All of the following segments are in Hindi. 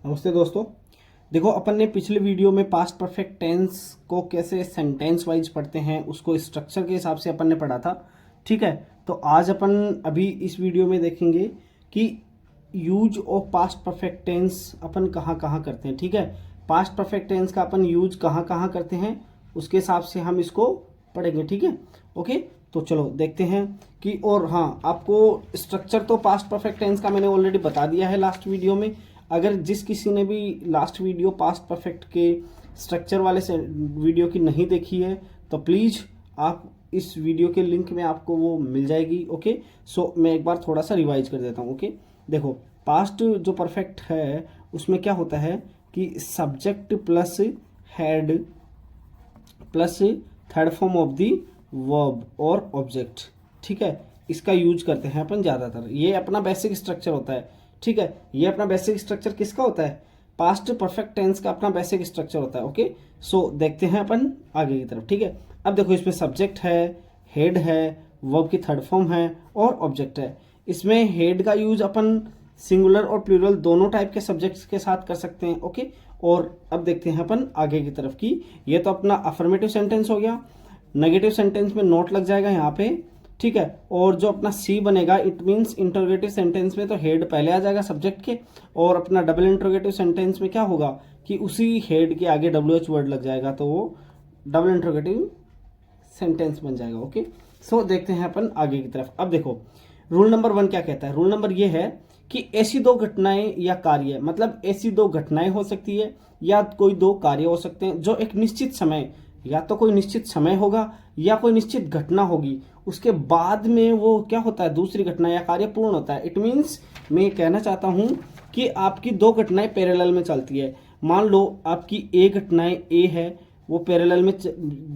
नमस्ते दोस्तों। देखो, अपन ने पिछले वीडियो में पास्ट परफेक्ट टेंस को कैसे सेंटेंस वाइज पढ़ते हैं उसको स्ट्रक्चर के हिसाब से अपन ने पढ़ा था। ठीक है, तो आज अपन अभी इस वीडियो में देखेंगे कि use of past perfect tense अपन कहाँ कहाँ करते हैं। ठीक है, पास्ट परफेक्ट टेंस का अपन यूज कहाँ कहाँ करते हैं उसके हिसाब से हम इसको पढ़ेंगे। ठीक है, ओके। तो चलो देखते हैं कि, और हाँ, आपको स्ट्रक्चर तो पास्ट परफेक्ट टेंस का मैंने ऑलरेडी बता दिया है लास्ट वीडियो में। अगर जिस किसी ने भी लास्ट वीडियो पास्ट परफेक्ट के स्ट्रक्चर वाले से वीडियो की नहीं देखी है तो प्लीज़ आप इस वीडियो के लिंक में आपको वो मिल जाएगी। ओके, सो मैं एक बार थोड़ा सा रिवाइज कर देता हूँ। ओके, देखो, पास्ट जो परफेक्ट है उसमें क्या होता है कि subject plus head plus third form of the verb और ऑब्जेक्ट। ठीक है, इसका यूज करते हैं अपन ज़्यादातर। ये अपना बेसिक स्ट्रक्चर होता है। ठीक है, ये अपना बेसिक स्ट्रक्चर किसका होता है? पास्ट परफेक्ट टेंस का अपना बेसिक स्ट्रक्चर होता है। ओके, सो देखते हैं अपन आगे की तरफ। ठीक है, अब देखो, इसमें सब्जेक्ट है, हेड है, वर्ब की थर्ड फॉर्म है और ऑब्जेक्ट है। इसमें हेड का यूज अपन सिंगुलर और प्लूरल दोनों टाइप के सब्जेक्ट्स के साथ कर सकते हैं। ओके, और अब देखते हैं अपन आगे की तरफ की। ये तो अपना अफर्मेटिव सेंटेंस हो गया। नेगेटिव सेंटेंस में नोट लग जाएगा यहाँ पे। ठीक है, और जो अपना सी बनेगा, इट मीन्स इंटरोगेटिव सेंटेंस में तो हेड पहले आ जाएगा सब्जेक्ट के, और अपना डबल इंटरोगेटिव सेंटेंस में क्या होगा कि उसी हेड के आगे WH वर्ड लग जाएगा, तो वो डबल इंटरोगेटिव सेंटेंस बन जाएगा। ओके, सो देखते हैं अपन आगे की तरफ। अब देखो, रूल नंबर 1 क्या कहता है? रूल नंबर ये है कि ऐसी दो घटनाएं या कार्य, मतलब ऐसी दो घटनाएं हो सकती है या कोई दो कार्य हो सकते हैं जो एक निश्चित समय, या तो कोई निश्चित समय होगा या कोई निश्चित घटना होगी, उसके बाद में वो क्या होता है, दूसरी घटना या कार्य पूर्ण होता है। इट मीन्स मैं कहना चाहता हूं कि आपकी दो घटनाएं पैरेलल में चलती है। मान लो आपकी ए घटनाएं ए है, वो पैरेलल में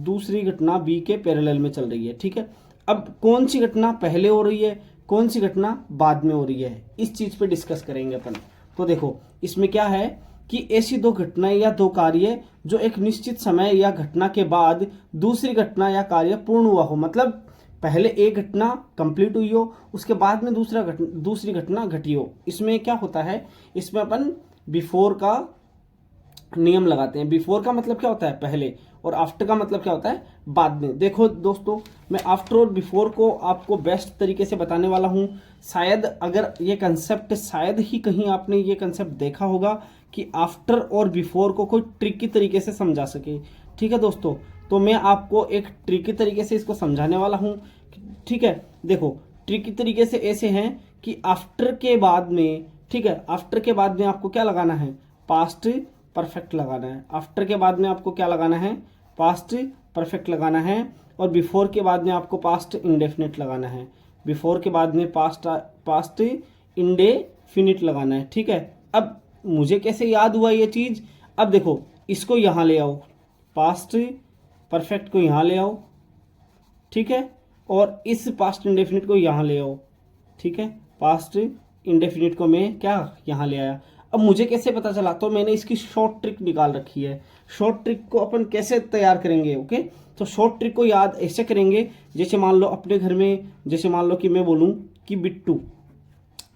दूसरी घटना बी के पैरेलल में चल रही है। ठीक है, अब कौन सी घटना पहले हो रही है, कौन सी घटना बाद में हो रही है, इस चीज पे डिस्कस करेंगे अपन। तो देखो, इसमें क्या है कि ऐसी दो घटनाएं या दो कार्य जो एक निश्चित समय या घटना के बाद दूसरी घटना या कार्य पूर्ण हुआ हो, मतलब पहले एक घटना कंप्लीट हुई हो, उसके बाद में दूसरी घटना घटी हो। इसमें क्या होता है, इसमें अपन बिफोर का नियम लगाते हैं। बिफोर का मतलब क्या होता है, पहले, और आफ्टर का मतलब क्या होता है, बाद में। देखो दोस्तों, मैं आफ्टर और बिफोर को आपको बेस्ट तरीके से बताने वाला हूं। शायद अगर ये कंसेप्ट, शायद ही कहीं आपने ये कंसेप्ट देखा होगा कि आफ्टर और बिफोर को कोई ट्रिकी तरीके से समझा सके। ठीक है दोस्तों, तो मैं आपको एक ट्रिकी तरीके से इसको समझाने वाला हूं। ठीक है, देखो, ट्रिकी तरीके से ऐसे हैं कि आफ्टर के बाद में, ठीक है, आफ्टर के बाद में आपको क्या लगाना है, पास्ट परफेक्ट लगाना है। आफ्टर के बाद में आपको क्या लगाना है, पास्ट परफेक्ट लगाना है। और बिफोर के बाद में आपको पास्ट इंडेफिनिट लगाना है। बिफोर के बाद में पास्ट इंडेफिनिट लगाना है। ठीक है, अब मुझे कैसे याद हुआ ये चीज? अब देखो, इसको यहां ले आओ, पास्ट परफेक्ट को यहां ले आओ। ठीक है, और इस पास्ट इंडेफिनिट को यहां ले आओ। ठीक है, पास्ट इंडेफिनिट को मैं क्या यहां ले आया। अब मुझे कैसे पता चला? तो मैंने इसकी शॉर्ट ट्रिक निकाल रखी है। शॉर्ट ट्रिक को अपन कैसे तैयार करेंगे? ओके, तो शॉर्ट ट्रिक को याद ऐसे करेंगे, जैसे मान लो अपने घर में, जैसे मान लो कि मैं बोलूं कि बिट्टू,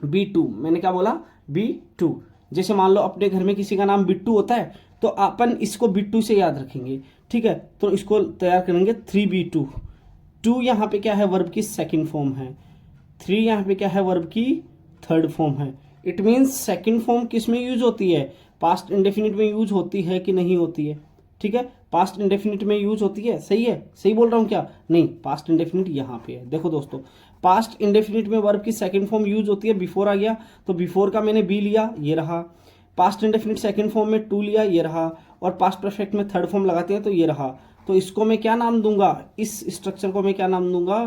B2, मैंने क्या बोला, B2। जैसे मान लो अपने घर में किसी का नाम बिट्टू होता है, तो अपन इसको बिट्टू से याद रखेंगे। ठीक है, तो इसको तैयार करेंगे 3B2। 2 यहाँ पे क्या है, वर्ब की सेकंड फॉर्म है। 3 यहाँ पे क्या है, वर्ब की थर्ड फॉर्म है। इट मीन्स सेकंड फॉर्म किस में यूज होती है, पास्ट इंडेफिनिट में यूज होती है कि नहीं होती है? ठीक है, पास्ट इंडेफिनिट में यूज होती है। सही है, सही बोल रहा हूं क्या? नहीं, पास्ट इंडेफिनिट यहाँ पे है। देखो दोस्तों, पास्ट इंडेफिनिट में वर्ब की सेकंड फॉर्म यूज होती है। बिफोर आ गया तो बिफोर का मैंने बी लिया, ये रहा। पास्ट इंडेफिनिट सेकंड फॉर्म में 2 लिया, ये रहा। और पास्ट परफेक्ट में थर्ड फॉर्म लगाते हैं तो ये रहा। तो इसको मैं क्या नाम दूंगा, इस स्ट्रक्चर को मैं क्या नाम दूंगा,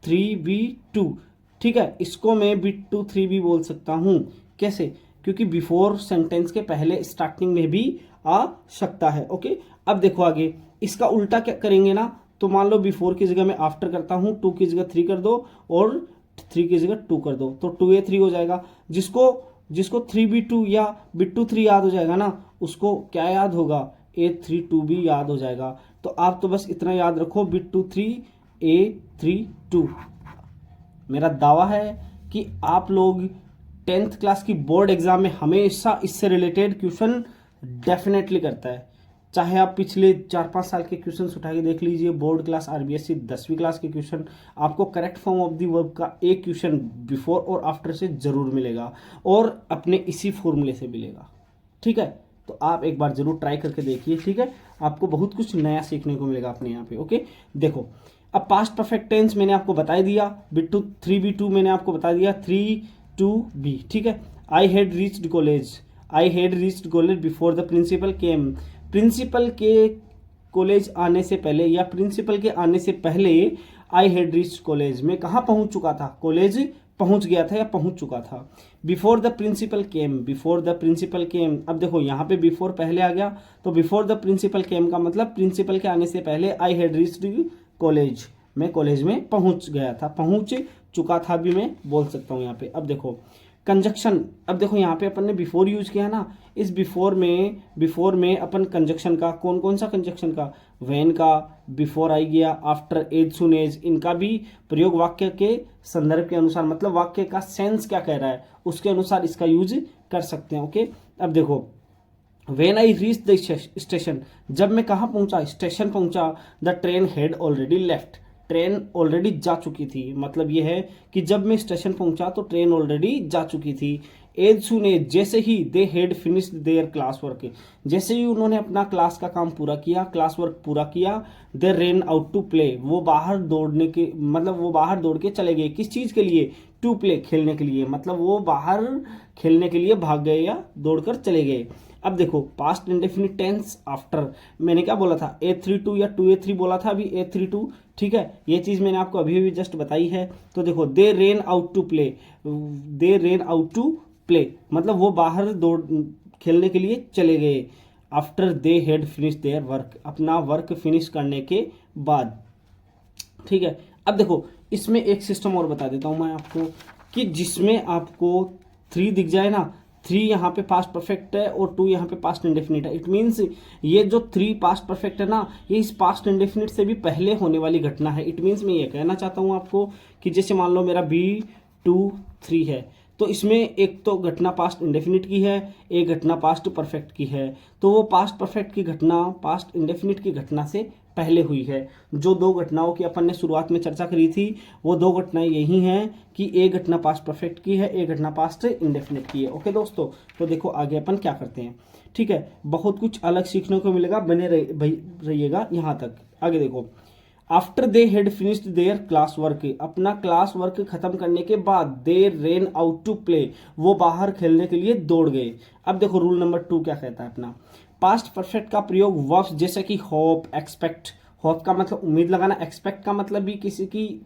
3B2। ठीक है, इसको मैं B2 3B बोल सकता हूं। कैसे? क्योंकि बिफोर सेंटेंस के पहले स्टार्टिंग में भी आ सकता है। ओके, अब देखो आगे, इसका उल्टा क्या करेंगे ना, तो मान लो बिफोर की जगह मैं आफ्टर करता हूं, 2 की जगह 3 कर दो और 3 की जगह 2 कर दो, तो 2A3 हो जाएगा। जिसको 3B2 या B2 3 याद हो जाएगा ना, उसको क्या याद होगा, A3 2B याद हो जाएगा। तो आप तो बस इतना याद रखो, B2 3 A3 2। मेरा दावा है कि आप लोग 10th क्लास की बोर्ड एग्जाम में हमेशा इससे रिलेटेड क्वेश्चन डेफिनेटली करता है। चाहे आप पिछले 4-5 साल के क्वेश्चन उठा के देख लीजिए, बोर्ड क्लास आरबीएससी 10वीं क्लास के क्वेश्चन, आपको correct form of the verb का एक क्वेश्चन बिफोर और आफ्टर से जरूर मिलेगा और अपने इसी फॉर्मूले से मिलेगा। ठीक है, तो आप एक बार जरूर ट्राई करके देखिए। ठीक है, आपको बहुत कुछ नया सीखने को मिलेगा अपने यहाँ पे। ओके, देखो अब पास्ट परफेक्ट टेंस मैंने आपको बता दिया, बिट 3B2 मैंने आपको बता दिया, 3 to B। ठीक है, I had reached college, I had reached college before the principal came. Principal के कॉलेज आने से पहले या प्रिंसिपल के आने से पहले आई हैड रीच्ड कॉलेज, मैं कहाँ पहुंच चुका था, कॉलेज पहुंच गया था या पहुंच चुका था। Before the principal came, before the principal came, अब देखो यहाँ पे बिफोर पहले आ गया, तो बिफोर द प्रिंसिपल केम का मतलब प्रिंसिपल के आने से पहले आई हैड रीच्ड कॉलेज, मैं कॉलेज में पहुंच गया था, पहुंच चुका था भी मैं बोल सकता हूँ यहाँ पे। अब देखो कंजक्शन, अब देखो यहाँ पे अपन ने बिफोर यूज किया ना, इस बिफोर में अपन कंजक्शन का कौन कौन सा कंजक्शन का, व्हेन का, बिफोर आई गया, आफ्टर, एज, सुन एज, इनका भी प्रयोग वाक्य के संदर्भ के अनुसार, मतलब वाक्य का सेंस क्या कह रहा है उसके अनुसार इसका यूज कर सकते हैं। ओके, अब देखो when I reach the station, जब मैं कहाँ पहुंचा, स्टेशन पहुंचा, the train had already left, train already जा चुकी थी, मतलब यह है कि जब मैं स्टेशन पहुंचा तो ट्रेन ऑलरेडी जा चुकी थी। एज सुन एज, जैसे ही, they had finished their class work, जैसे ही उन्होंने अपना क्लास का काम पूरा किया, क्लास वर्क पूरा किया, दे रेन आउट टू प्ले, वो बाहर दौड़ने के, मतलब वो बाहर दौड़ के चले गए, किस चीज के लिए, टू प्ले, खेलने के लिए, मतलब वो बाहर खेलने के लिए भाग गए या दौड़कर चले गए। अब देखो पास्ट इंडेफिनिट टेंस आफ्टर, मैंने क्या बोला था, A32 या 2A3 बोला था, अभी A32। ठीक है, ये चीज मैंने आपको अभी भी जस्ट बताई है। तो देखो they ran out to play, they ran out to play, मतलब वो बाहर दौड़ खेलने के लिए चले गए। After they had finish their work, अपना वर्क फिनिश करने के बाद। ठीक है, अब देखो इसमें एक सिस्टम और बता देता हूं मैं आपको, कि जिसमें आपको 3 दिख जाए ना, 3 यहाँ पे पास्ट परफेक्ट है और 2 यहाँ पे पास्ट इंडेफिनिट है। इट मीन्स ये जो 3 पास्ट परफेक्ट है ना, ये इस पास्ट इंडेफिनिट से भी पहले होने वाली घटना है। इट मीन्स मैं ये कहना चाहता हूँ आपको कि जैसे मान लो मेरा B2-3 है, तो इसमें एक तो घटना पास्ट इंडेफिनिट की है, एक घटना पास्ट परफेक्ट की है, तो वो पास्ट परफेक्ट की घटना पास्ट इंडेफिनिट की घटना से पहले हुई है। जो 2 घटनाओं की अपन ने शुरुआत में चर्चा करी थी, वो 2 घटनाएं यही हैं कि एक घटना पास्ट परफेक्ट की है, एक घटना पास्ट इंडेफिनिट की है। ओके दोस्तों, तो देखो आगे अपन क्या करते हैं। ठीक है, बहुत कुछ अलग सीखने को मिलेगा, बने रहिएगा यहाँ तक। आगे देखो, after they had finished their class work, अपना क्लास वर्क खत्म करने के बाद, they ran out to play, वो बाहर खेलने के लिए दौड़ गए। अब देखो रूल नंबर 2 क्या कहता है अपना, पास्ट परफेक्ट का प्रयोग वर्ब्स जैसे कि होप, एक्सपेक्ट, होप का मतलब उम्मीद लगाना, एक्सपेक्ट का मतलब भी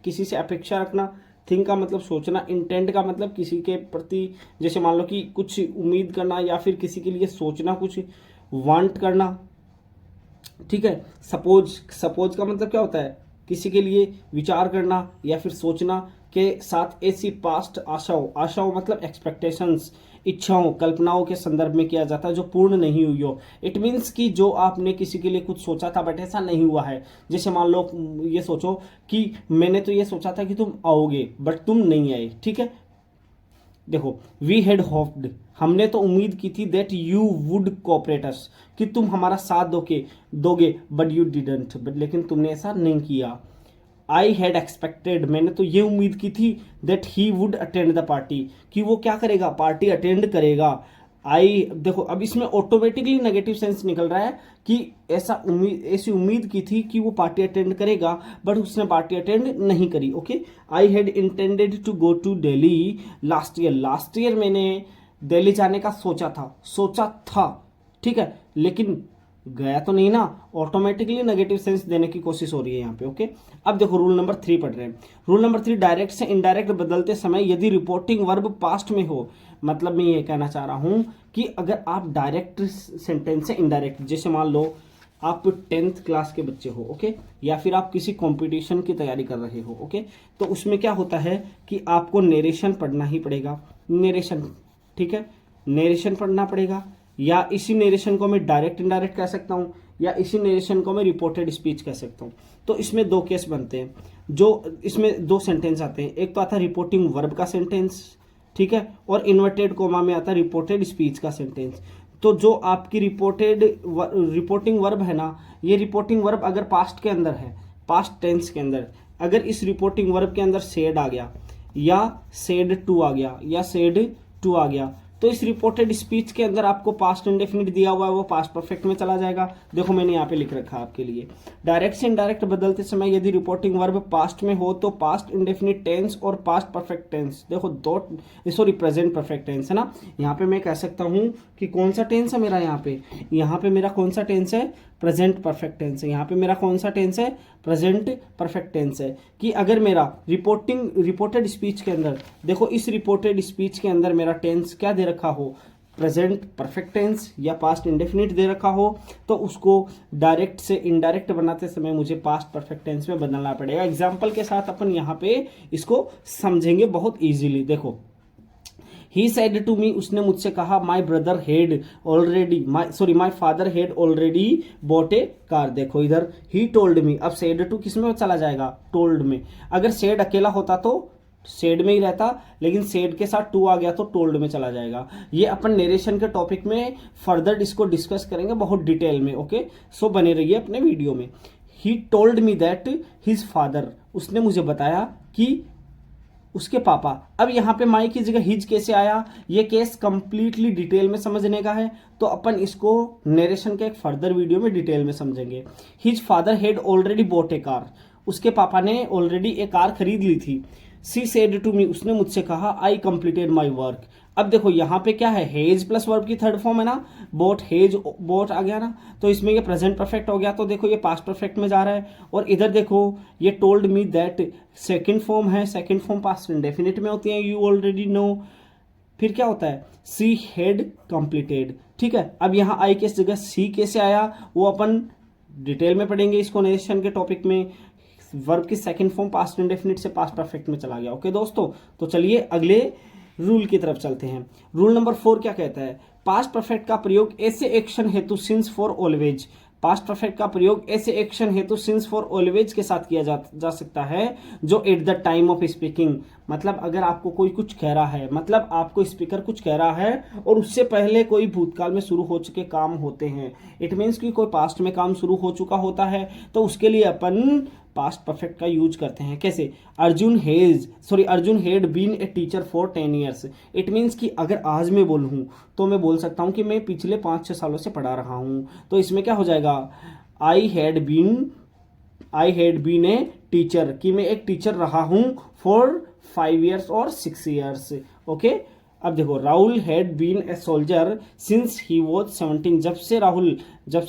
किसी से अपेक्षा रखना, थिंक का मतलब सोचना, इंटेंट का मतलब किसी के प्रति, जैसे मान लो कि कुछ उम्मीद करना या फिर किसी के लिए सोचना, कुछ वांट करना। ठीक है, सपोज का मतलब क्या होता है, किसी के लिए विचार करना या फिर सोचना के साथ ऐसी पास्ट आशाओं मतलब एक्सपेक्टेशंस, इच्छाओं, कल्पनाओं के संदर्भ में किया जाता है जो पूर्ण नहीं हुई हो। इट मीन्स कि जो आपने किसी के लिए कुछ सोचा था बट ऐसा नहीं हुआ है। जैसे मान लो ये सोचो कि मैंने तो ये सोचा था कि तुम आओगे बट तुम नहीं आए। ठीक है, देखो वी हैड होप्ड, हमने तो उम्मीद की थी, दैट यू वुड कोऑपरेट अस, कि तुम हमारा साथ दोगे बट यू डिडंट, बट लेकिन तुमने ऐसा नहीं किया। आई हैड एक्सपेक्टेड, मैंने तो ये उम्मीद की थी, that he would attend the party, कि वो क्या करेगा, पार्टी अटेंड करेगा। देखो अब इसमें ऑटोमेटिकली नेगेटिव सेंस निकल रहा है कि ऐसी उम्मीद की थी कि वो पार्टी अटेंड करेगा बट उसने पार्टी अटेंड नहीं करी। Okay, I had intended to go to Delhi last year मैंने दिल्ली जाने का सोचा था। ठीक है, लेकिन गया तो नहीं ना, ऑटोमेटिकली नेगेटिव सेंस देने की कोशिश हो रही है यहाँ पे। ओके, अब देखो रूल नंबर 3 पढ़ रहे हैं। रूल नंबर 3, डायरेक्ट से इनडायरेक्ट बदलते समय यदि रिपोर्टिंग वर्ब पास्ट में हो, मतलब मैं ये कहना चाह रहा हूं कि अगर आप डायरेक्ट सेंटेंस से इनडायरेक्ट, जैसे मान लो आप 10th क्लास के बच्चे हो, ओके, या फिर आप किसी कंपटीशन की तैयारी कर रहे हो, ओके, तो उसमें क्या होता है कि आपको नरेशन पढ़ना ही पड़ेगा, नरेशन। ठीक है, नरेशन पढ़ना पड़ेगा, या इसी नरेशन को मैं डायरेक्ट इनडायरेक्ट कह सकता हूं, या इसी नरेशन को मैं रिपोर्टेड स्पीच कह सकता हूं। तो इसमें 2 केस बनते हैं, जो इसमें 2 सेंटेंस आते हैं। एक तो आता है रिपोर्टिंग वर्ब का सेंटेंस, ठीक है, और इन्वर्टेड कोमा में आता है रिपोर्टेड स्पीच का सेंटेंस। तो जो आपकी रिपोर्टिंग वर्ब है ना, ये रिपोर्टिंग वर्ब अगर पास्ट के अंदर है, पास्ट टेंस के अंदर, अगर इस रिपोर्टिंग वर्ब के अंदर सेड आ गया या सेड टू आ गया या सेड टू आ गया, तो इस रिपोर्टेड स्पीच के अंदर आपको पास्ट इंडेफिनिट दिया हुआ है वो पास्ट परफेक्ट में चला जाएगा। देखो मैंने यहाँ पे लिख रखा है आपके लिए, डायरेक्ट से इनडायरेक्ट बदलते समय यदि रिपोर्टिंग वर्ब पास्ट में हो तो पास्ट इंडेफिनिट टेंस और पास्ट परफेक्ट टेंस, देखो दो, सॉरी प्रेजेंट परफेक्ट टेंस है ना, यहाँ पे मैं कह सकता हूँ कि कौन सा टेंस है मेरा, यहाँ पे मेरा कौन सा टेंस है, प्रेजेंट परफेक्ट टेंस है। यहाँ पे मेरा कौन सा टेंस है, प्रेजेंट परफेक्ट टेंस है। कि अगर मेरा रिपोर्टेड स्पीच के अंदर, देखो इस रिपोर्टेड स्पीच के अंदर मेरा टेंस क्या दे रखा हो, प्रेजेंट परफेक्ट टेंस या पास्ट इंडेफिनिट दे रखा हो, तो उसको डायरेक्ट से इनडायरेक्ट बनाते समय मुझे पास्ट परफेक्ट टेंस में बदलना पड़ेगा। एग्जाम्पल के साथ अपन यहाँ पे इसको समझेंगे बहुत ईजिली। देखो, ही सेड टू मी, उसने मुझसे कहा, my brother head already, my father head already bot A car. देखो इधर ही टोल्ड मी, अब सेड टू किस में चला जाएगा, टोल्ड में। अगर सेड अकेला होता तो सेड में ही रहता, लेकिन सेड के साथ टू आ गया तो टोल्ड में चला जाएगा। ये अपन नरेशन के टॉपिक में फर्दर इसको डिस्कस करेंगे बहुत डिटेल में। ओके, सो बने रहिए अपने वीडियो में। He told me that his father, उसने मुझे बताया कि उसके पापा। अब यहाँ पे माई की जगह हिज कैसे आया, ये केस कंप्लीटली डिटेल में समझने का है, तो अपन इसको नरेशन के एक फर्दर वीडियो में डिटेल में समझेंगे। His father had already bot A car, उसके पापा ने ऑलरेडी एक कार खरीद ली थी। सी सेड टू मी, उसने मुझसे कहा, आई कंप्लीटेड माई वर्क। अब देखो यहाँ पे क्या है, हेज प्लस वर्ब की थर्ड फॉर्म है ना, बोट हेज बोट आ गया ना, तो इसमें ये प्रेजेंट परफेक्ट हो गया, तो देखो ये पास्ट परफेक्ट में जा रहा है। और इधर देखो ये told me that second form है, सेकंड फॉर्म पास्ट इंडेफिनिट में होती है, यू ऑलरेडी नो। फिर क्या होता है, सी हैड कंप्लीटेड। ठीक है, अब यहाँ आई के जगह सी कैसे आया वो अपन डिटेल में पढ़ेंगे इसको नरेशन के टॉपिक में। वर्ब की सेकंड फॉर्म पास्ट इंडेफिनिट से पास्ट परफेक्ट में चला गया। ओके दोस्तों, तो चलिए अगले रूल की तरफ चलते हैं। रूल नंबर 4 क्या कहता है, पास्ट परफेक्ट का प्रयोग ऐसे एक्शन हेतु since for always, past perfect का प्रयोग ऐसे एक्शन हेतु सिंस फॉर ऑलवेज के साथ किया जा सकता है जो at the time of speaking, मतलब अगर आपको कोई कुछ कह रहा है, मतलब आपको स्पीकर कुछ कह रहा है और उससे पहले कोई भूतकाल में शुरू हो चुके काम होते हैं, इट मीन्स कि कोई पास्ट में काम शुरू हो चुका होता है, तो उसके लिए अपन पास्ट परफेक्ट का यूज करते हैं। कैसे, Arjun had been a teacher for 10 years. It means कि अगर आज मैं बोलूँ तो मैं बोल सकता हूँ कि मैं पिछले 5-6 सालों से पढ़ा रहा हूँ, तो इसमें क्या हो जाएगा, I had been a teacher, कि मैं एक टीचर रहा हूँ फॉर 5 ईयर्स और 6 ईयर्स। ओके, अब देखो, Rahul had been a soldier since he was 17, जब से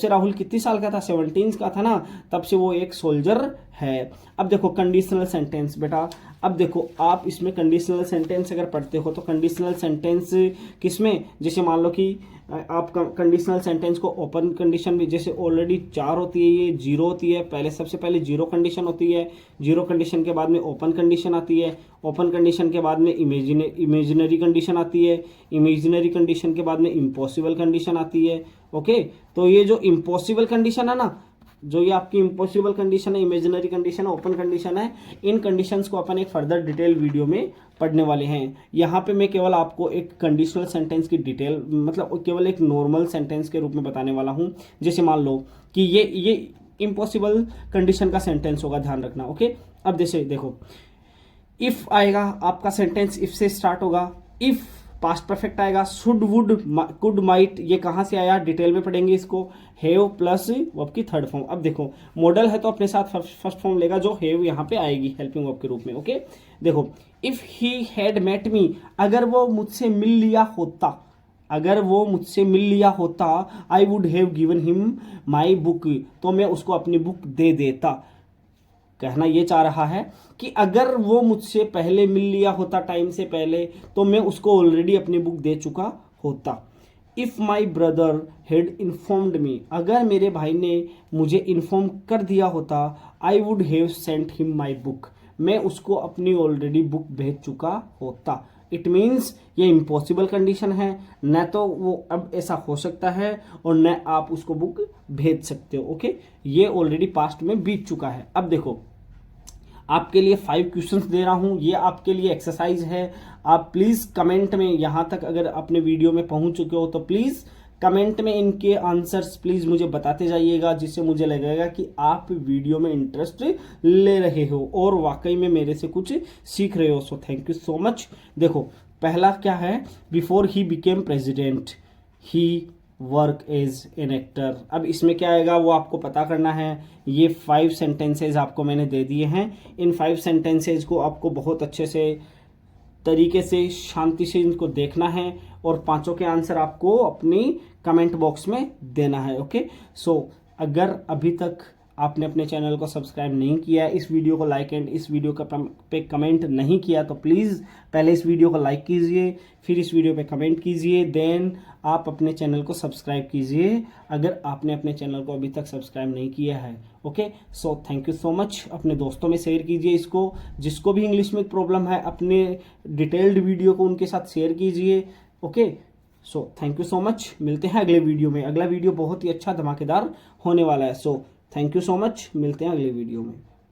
राहुल कितनी साल का था, 17 का था ना, तब से वो एक सोल्जर है। अब देखो कंडीशनल सेंटेंस, बेटा अब देखो आप इसमें कंडीशनल सेंटेंस अगर पढ़ते हो तो कंडीशनल सेंटेंस किसमें, जैसे मान लो कि आप कंडीशनल सेंटेंस को ओपन कंडीशन में, जैसे ऑलरेडी 4 होती है, ये 0 होती है, पहले सबसे पहले 0 कंडीशन होती है, 0 कंडीशन के बाद में ओपन कंडीशन आती है, ओपन कंडीशन के बाद में इमेजिनरी कंडीशन आती है, इमेजिनरी कंडीशन के बाद में इम्पॉसिबल कंडीशन आती है। ओके, तो ये जो इम्पॉसिबल कंडीशन है ना, जो ये आपकी इम्पॉसिबल कंडीशन है, इमेजिनरी कंडीशन है, ओपन कंडीशन है, इन कंडीशंस को अपन एक फर्दर डिटेल वीडियो में पढ़ने वाले हैं। यहाँ पे मैं केवल आपको एक कंडीशनल सेंटेंस की डिटेल, मतलब केवल एक नॉर्मल सेंटेंस के रूप में बताने वाला हूँ। जैसे मान लो कि ये इम्पॉसिबल कंडीशन का सेंटेंस होगा, ध्यान रखना। ओके, अब जैसे देखो, इफ आएगा आपका सेंटेंस, इफ से स्टार्ट होगा, इफ पास्ट परफेक्ट आएगा, शुड वुड कुड माइट, ये कहाँ से आया डिटेल में पढ़ेंगे इसको, हैव प्लस वर्ब की थर्ड फॉर्म। अब देखो मॉडल है तो अपने साथ फर्स्ट फॉर्म लेगा जो हैव यहाँ पे आएगी हेल्पिंग वर्ब के रूप में। ओके, देखो, if he had met me, अगर वो मुझसे मिल लिया होता, I would have given him my book, तो मैं उसको अपनी बुक दे देता। कहना ये चाह रहा है कि अगर वो मुझसे पहले मिल लिया होता, टाइम से पहले, तो मैं उसको ऑलरेडी अपनी बुक दे चुका होता। If my brother had informed मी, अगर मेरे भाई ने मुझे इन्फॉर्म कर दिया होता, I would have sent him my book, मैं उसको अपनी ऑलरेडी बुक भेज चुका होता। इट मीन्स ये इम्पॉसिबल कंडीशन है, न तो वो अब ऐसा हो सकता है और न आप उसको बुक भेज सकते हो। ओके, ये ऑलरेडी पास्ट में बीत चुका है। अब देखो, आपके लिए 5 क्वेश्चंस दे रहा हूँ, ये आपके लिए एक्सरसाइज है। आप प्लीज़ कमेंट में, यहाँ तक अगर अपने वीडियो में पहुँच चुके हो तो प्लीज़ कमेंट में इनके आंसर्स प्लीज़ मुझे बताते जाइएगा, जिससे मुझे लगेगा कि आप वीडियो में इंटरेस्ट ले रहे हो और वाकई में मेरे से कुछ सीख रहे हो। So thank you so much. देखो पहला क्या है, before he became president he work as an actor. अब इसमें क्या आएगा वो आपको पता करना है। ये 5 सेंटेंसेज आपको मैंने दे दिए हैं। इन 5 सेंटेंसेज को आपको बहुत अच्छे से तरीके से शांति से इनको देखना है और पांचों के आंसर आपको अपनी कमेंट बॉक्स में देना है। ओके, सो अगर अभी तक आपने अपने चैनल को सब्सक्राइब नहीं किया है, इस वीडियो को लाइक एंड इस वीडियो का पे कमेंट नहीं किया, तो प्लीज़ पहले इस वीडियो को लाइक कीजिए, फिर इस वीडियो पे कमेंट कीजिए, देन आप अपने चैनल को सब्सक्राइब कीजिए अगर आपने अपने चैनल को अभी तक सब्सक्राइब नहीं किया है। Okay, so thank you so much. अपने दोस्तों में शेयर कीजिए इसको, जिसको भी इंग्लिश में प्रॉब्लम है अपने डिटेल्ड वीडियो को उनके साथ शेयर कीजिए। Okay, so thank you so much. मिलते हैं अगले वीडियो में। अगला वीडियो बहुत ही अच्छा धमाकेदार होने वाला है। सो थैंक यू सो मच, मिलते हैं अगले वीडियो में।